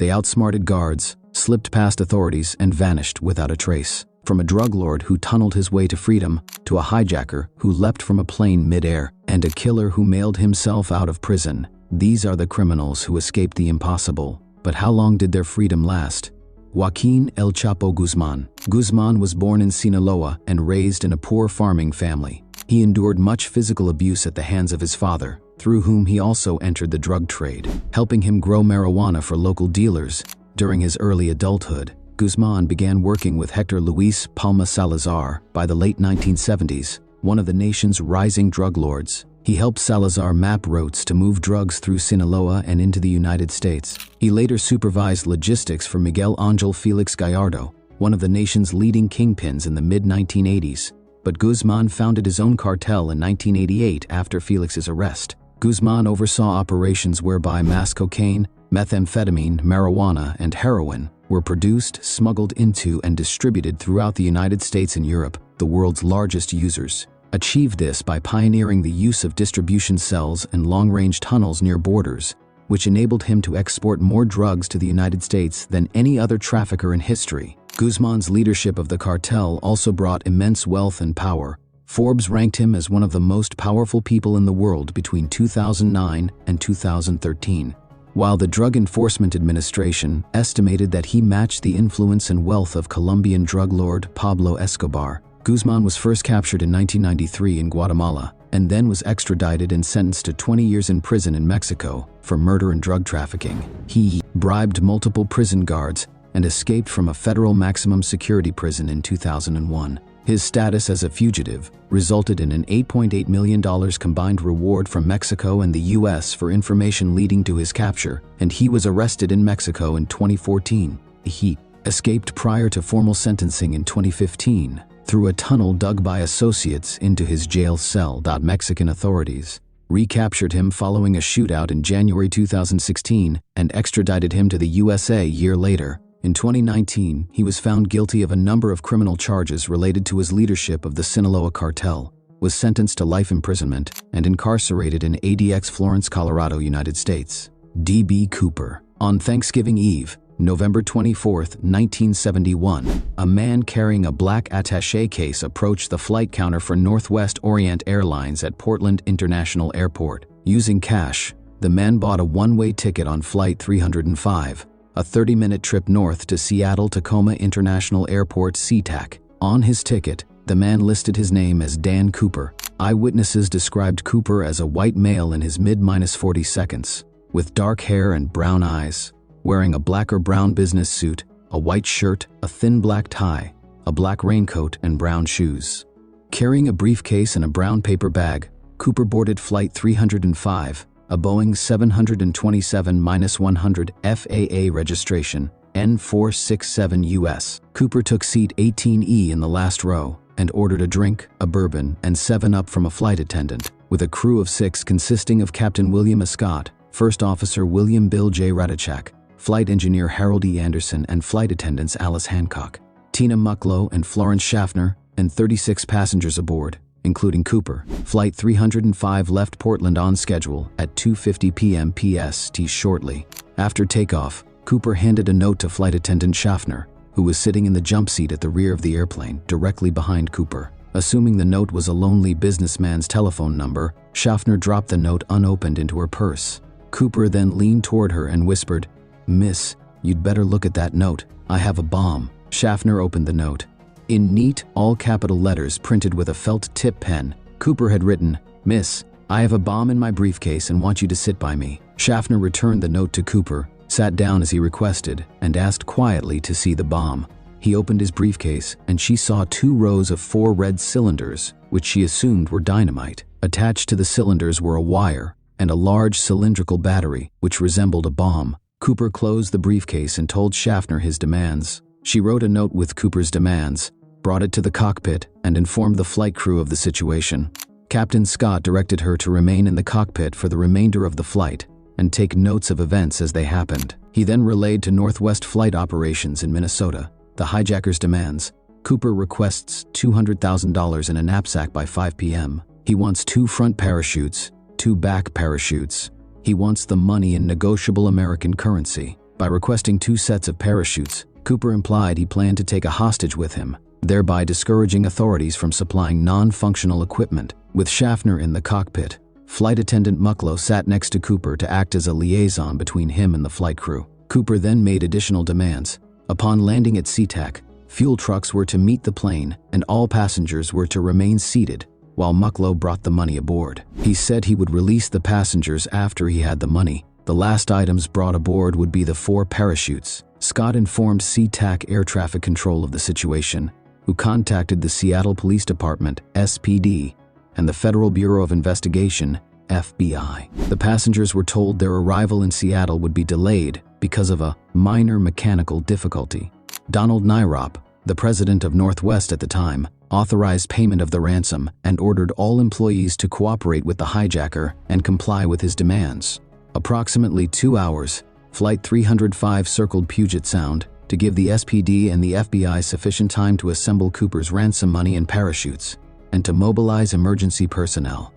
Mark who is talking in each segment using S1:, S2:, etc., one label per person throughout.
S1: They outsmarted guards, slipped past authorities, and vanished without a trace. From a drug lord who tunneled his way to freedom, to a hijacker who leapt from a plane mid-air, and a killer who mailed himself out of prison, these are the criminals who escaped the impossible. But how long did their freedom last? Joaquin El Chapo Guzman. Guzman was born in Sinaloa and raised in a poor farming family. He endured much physical abuse at the hands of his father, through whom he also entered the drug trade, helping him grow marijuana for local dealers. During his early adulthood, Guzman began working with Hector Luis Palma Salazar. By the late 1970s, one of the nation's rising drug lords, he helped Salazar map routes to move drugs through Sinaloa and into the United States. He later supervised logistics for Miguel Ángel Felix Gallardo, one of the nation's leading kingpins in the mid-1980s. But Guzman founded his own cartel in 1988 after Felix's arrest. Guzman oversaw operations whereby mass cocaine, methamphetamine, marijuana, and heroin were produced, smuggled into, and distributed throughout the United States and Europe, the world's largest users. Achieved this by pioneering the use of distribution cells and long-range tunnels near borders, which enabled him to export more drugs to the United States than any other trafficker in history. Guzman's leadership of the cartel also brought immense wealth and power. Forbes ranked him as one of the most powerful people in the world between 2009 and 2013, while the Drug Enforcement Administration estimated that he matched the influence and wealth of Colombian drug lord Pablo Escobar. Guzman was first captured in 1993 in Guatemala, and then was extradited and sentenced to 20 years in prison in Mexico for murder and drug trafficking. He bribed multiple prison guards and escaped from a federal maximum security prison in 2001. His status as a fugitive resulted in an $8.8 million combined reward from Mexico and the U.S. for information leading to his capture, and he was arrested in Mexico in 2014. He escaped prior to formal sentencing in 2015 through a tunnel dug by associates into his jail cell. Mexican authorities recaptured him following a shootout in January 2016 and extradited him to the USA a year later. In 2019, he was found guilty of a number of criminal charges related to his leadership of the Sinaloa cartel, was sentenced to life imprisonment, and incarcerated in ADX Florence, Colorado, United States. D.B. Cooper. On Thanksgiving Eve, November 24, 1971, a man carrying a black attaché case approached the flight counter for Northwest Orient Airlines at Portland International Airport. Using cash, the man bought a one-way ticket on Flight 305, a 30-minute trip north to Seattle-Tacoma International Airport SeaTac. On his ticket, the man listed his name as Dan Cooper. Eyewitnesses described Cooper as a white male in his mid-40 seconds, with dark hair and brown eyes, wearing a black or brown business suit, a white shirt, a thin black tie, a black raincoat, and brown shoes. Carrying a briefcase and a brown paper bag, Cooper boarded Flight 305, a Boeing 727-100 FAA registration, N467 US. Cooper took seat 18E in the last row and ordered a drink, a bourbon, and 7-Up from a flight attendant, with a crew of 6 consisting of Captain William Scott, First Officer William Bill J. Radachak, Flight Engineer Harold E. Anderson, and flight attendants Alice Hancock, Tina Mucklow, and Florence Schaffner, and 36 passengers aboard, including Cooper. Flight 305 left Portland on schedule at 2:50 p.m. PST. Shortly after takeoff, Cooper handed a note to flight attendant Schaffner, who was sitting in the jump seat at the rear of the airplane, directly behind Cooper. Assuming the note was a lonely businessman's telephone number, Schaffner dropped the note unopened into her purse. Cooper then leaned toward her and whispered, "Miss, you'd better look at that note. I have a bomb." Schaffner opened the note. In neat, all-capital letters printed with a felt tip pen, Cooper had written, "Miss, I have a bomb in my briefcase and want you to sit by me." Schaffner returned the note to Cooper, sat down as he requested, and asked quietly to see the bomb. He opened his briefcase, and she saw 2 rows of 4 red cylinders, which she assumed were dynamite. Attached to the cylinders were a wire and a large cylindrical battery, which resembled a bomb. Cooper closed the briefcase and told Schaffner his demands. She wrote a note with Cooper's demands, brought it to the cockpit, and informed the flight crew of the situation. Captain Scott directed her to remain in the cockpit for the remainder of the flight and take notes of events as they happened. He then relayed to Northwest Flight Operations in Minnesota the hijacker's demands. Cooper requests $200,000 in a knapsack by 5 p.m. He wants 2 front parachutes, 2 back parachutes. He wants the money in negotiable American currency. By requesting 2 sets of parachutes, Cooper implied he planned to take a hostage with him, thereby discouraging authorities from supplying non-functional equipment. With Schaffner in the cockpit, flight attendant Mucklow sat next to Cooper to act as a liaison between him and the flight crew. Cooper then made additional demands. Upon landing at SeaTac, fuel trucks were to meet the plane and all passengers were to remain seated while Mucklow brought the money aboard. He said he would release the passengers after he had the money. The last items brought aboard would be the 4 parachutes. Scott informed SeaTac Air Traffic Control of the situation, who contacted the Seattle Police Department, SPD, and the Federal Bureau of Investigation, FBI. The passengers were told their arrival in Seattle would be delayed because of a minor mechanical difficulty. Donald Nyrop, the president of Northwest at the time, authorized payment of the ransom and ordered all employees to cooperate with the hijacker and comply with his demands. Approximately 2 hours, Flight 305 circled Puget Sound to give the SPD and the FBI sufficient time to assemble Cooper's ransom money and parachutes, and to mobilize emergency personnel.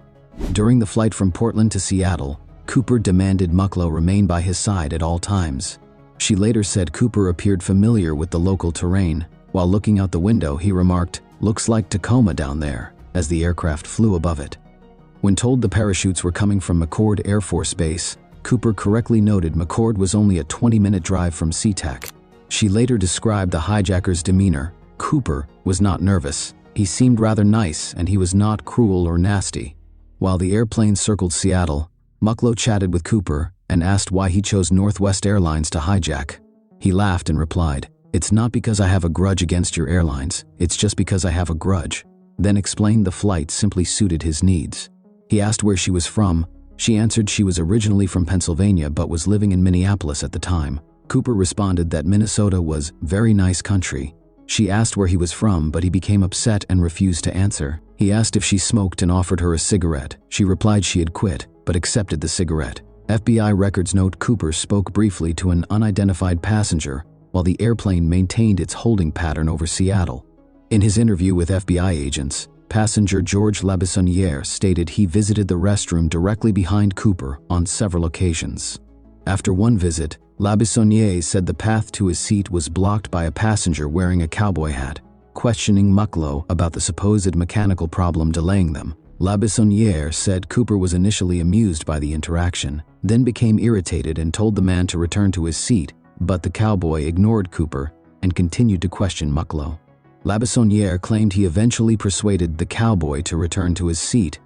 S1: During the flight from Portland to Seattle, Cooper demanded Mucklow remain by his side at all times. She later said Cooper appeared familiar with the local terrain. While looking out the window, he remarked, "Looks like Tacoma down there," as the aircraft flew above it. When told the parachutes were coming from McChord Air Force Base, Cooper correctly noted McChord was only a 20-minute drive from SeaTac. She later described the hijacker's demeanor. Cooper was not nervous. He seemed rather nice and he was not cruel or nasty. While the airplane circled Seattle, Mucklow chatted with Cooper and asked why he chose Northwest Airlines to hijack. He laughed and replied, "It's not because I have a grudge against your airlines, it's just because I have a grudge." Then explained the flight simply suited his needs. He asked where she was from. She answered she was originally from Pennsylvania but was living in Minneapolis at the time. Cooper responded that Minnesota was very nice country. She asked where he was from, but he became upset and refused to answer. He asked if she smoked and offered her a cigarette. She replied she had quit, but accepted the cigarette. FBI records note Cooper spoke briefly to an unidentified passenger while the airplane maintained its holding pattern over Seattle. In his interview with FBI agents, passenger George Labissonniere stated he visited the restroom directly behind Cooper on several occasions. After one visit, Labissonniere said the path to his seat was blocked by a passenger wearing a cowboy hat. Questioning Mucklow about the supposed mechanical problem delaying them, Labissonniere said Cooper was initially amused by the interaction, then became irritated and told the man to return to his seat, but the cowboy ignored Cooper and continued to question Mucklow. Labissonniere claimed he eventually persuaded the cowboy to return to his seat.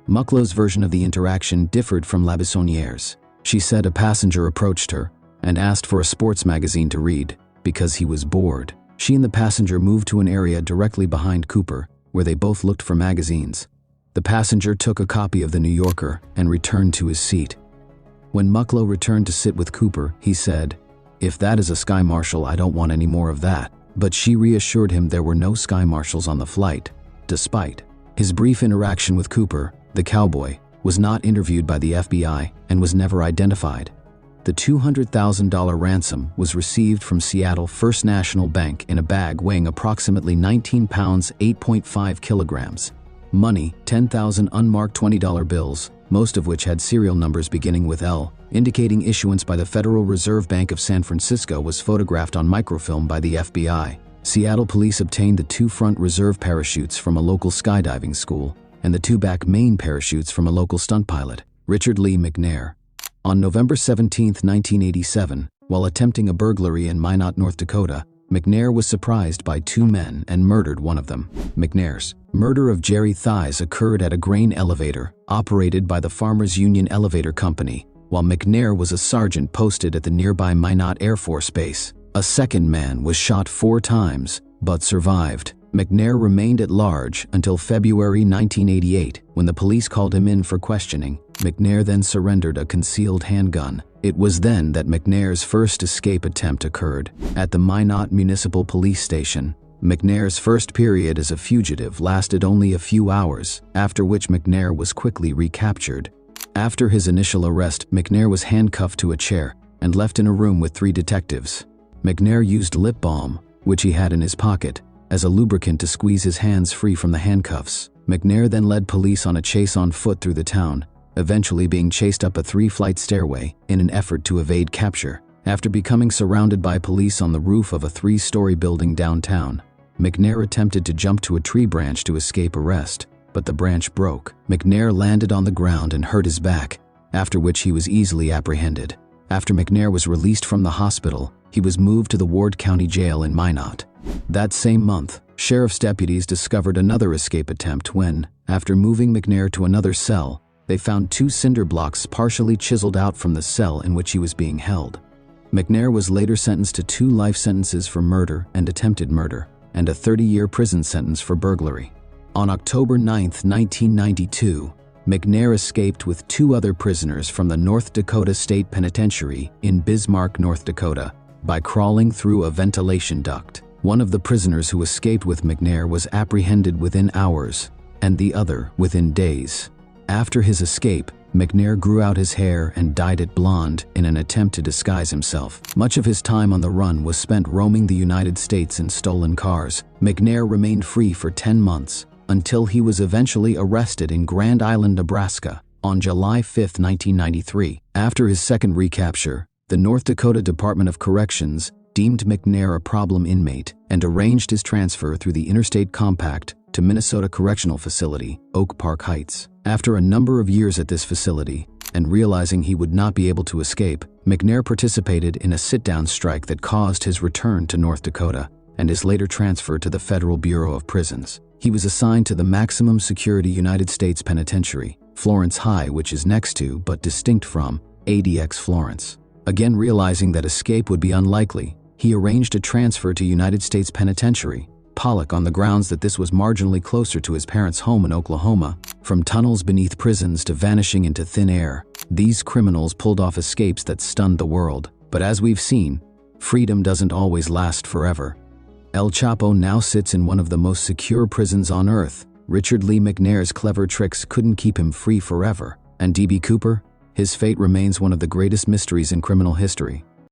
S1: Mucklow's version of the interaction differed from Labissonniere's. She said a passenger approached her and asked for a sports magazine to read because he was bored. She and the passenger moved to an area directly behind Cooper, where they both looked for magazines. The passenger took a copy of The New Yorker and returned to his seat. When Mucklow returned to sit with Cooper, he said, "If that is a sky marshal, I don't want any more of that." But she reassured him there were no sky marshals on the flight. Despite his brief interaction with Cooper, the cowboy was not interviewed by the FBI and was never identified. The $200,000 ransom was received from Seattle First National Bank in a bag weighing approximately 19 pounds, 8.5 kilograms. Money, 10,000 unmarked $20 bills, most of which had serial numbers beginning with L, indicating issuance by the Federal Reserve Bank of San Francisco, was photographed on microfilm by the FBI. Seattle police obtained the 2 front reserve parachutes from a local skydiving school and the 2 back main parachutes from a local stunt pilot, Richard Lee McNair. On November 17, 1987, while attempting a burglary in Minot, North Dakota, McNair was surprised by 2 men and murdered one of them. McNair's murder of Jerry Thies occurred at a grain elevator operated by the Farmers Union Elevator Company, while McNair was a sergeant posted at the nearby Minot Air Force Base. A second man was shot 4 times, but survived. McNair remained at large until February 1988, when the police called him in for questioning. McNair then surrendered a concealed handgun. It was then that McNair's first escape attempt occurred. At the Minot Municipal Police Station, McNair's first period as a fugitive lasted only a few hours, after which McNair was quickly recaptured. After his initial arrest, McNair was handcuffed to a chair and left in a room with 3 detectives. McNair used lip balm, which he had in his pocket, as a lubricant to squeeze his hands free from the handcuffs. McNair then led police on a chase on foot through the town, eventually being chased up a 3-flight stairway in an effort to evade capture. After becoming surrounded by police on the roof of a 3-story building downtown, McNair attempted to jump to a tree branch to escape arrest, but the branch broke. McNair landed on the ground and hurt his back, after which he was easily apprehended. After McNair was released from the hospital, he was moved to the Ward County Jail in Minot. That same month, sheriff's deputies discovered another escape attempt when, after moving McNair to another cell, they found 2 cinder blocks partially chiseled out from the cell in which he was being held. McNair was later sentenced to 2 life sentences for murder and attempted murder, and a 30-year prison sentence for burglary. On October 9, 1992, McNair escaped with 2 other prisoners from the North Dakota State Penitentiary in Bismarck, North Dakota, by crawling through a ventilation duct. One of the prisoners who escaped with McNair was apprehended within hours, and the other within days. After his escape, McNair grew out his hair and dyed it blonde in an attempt to disguise himself. Much of his time on the run was spent roaming the United States in stolen cars. McNair remained free for 10 months, until he was eventually arrested in Grand Island, Nebraska, on July 5, 1993. After his second recapture, the North Dakota Department of Corrections deemed McNair a problem inmate and arranged his transfer through the Interstate Compact to Minnesota Correctional Facility, Oak Park Heights. After a number of years at this facility, and realizing he would not be able to escape, McNair participated in a sit-down strike that caused his return to North Dakota and is later transferred to the Federal Bureau of Prisons. He was assigned to the maximum security United States Penitentiary, Florence High, which is next to, but distinct from, ADX Florence. Again realizing that escape would be unlikely, he arranged a transfer to United States Penitentiary, Pollock, on the grounds that this was marginally closer to his parents' home in Oklahoma. From tunnels beneath prisons to vanishing into thin air, these criminals pulled off escapes that stunned the world. But as we've seen, freedom doesn't always last forever. El Chapo now sits in one of the most secure prisons on earth. Richard Lee McNair's clever tricks couldn't keep him free forever. And D.B. Cooper? His fate remains one of the greatest mysteries in criminal history.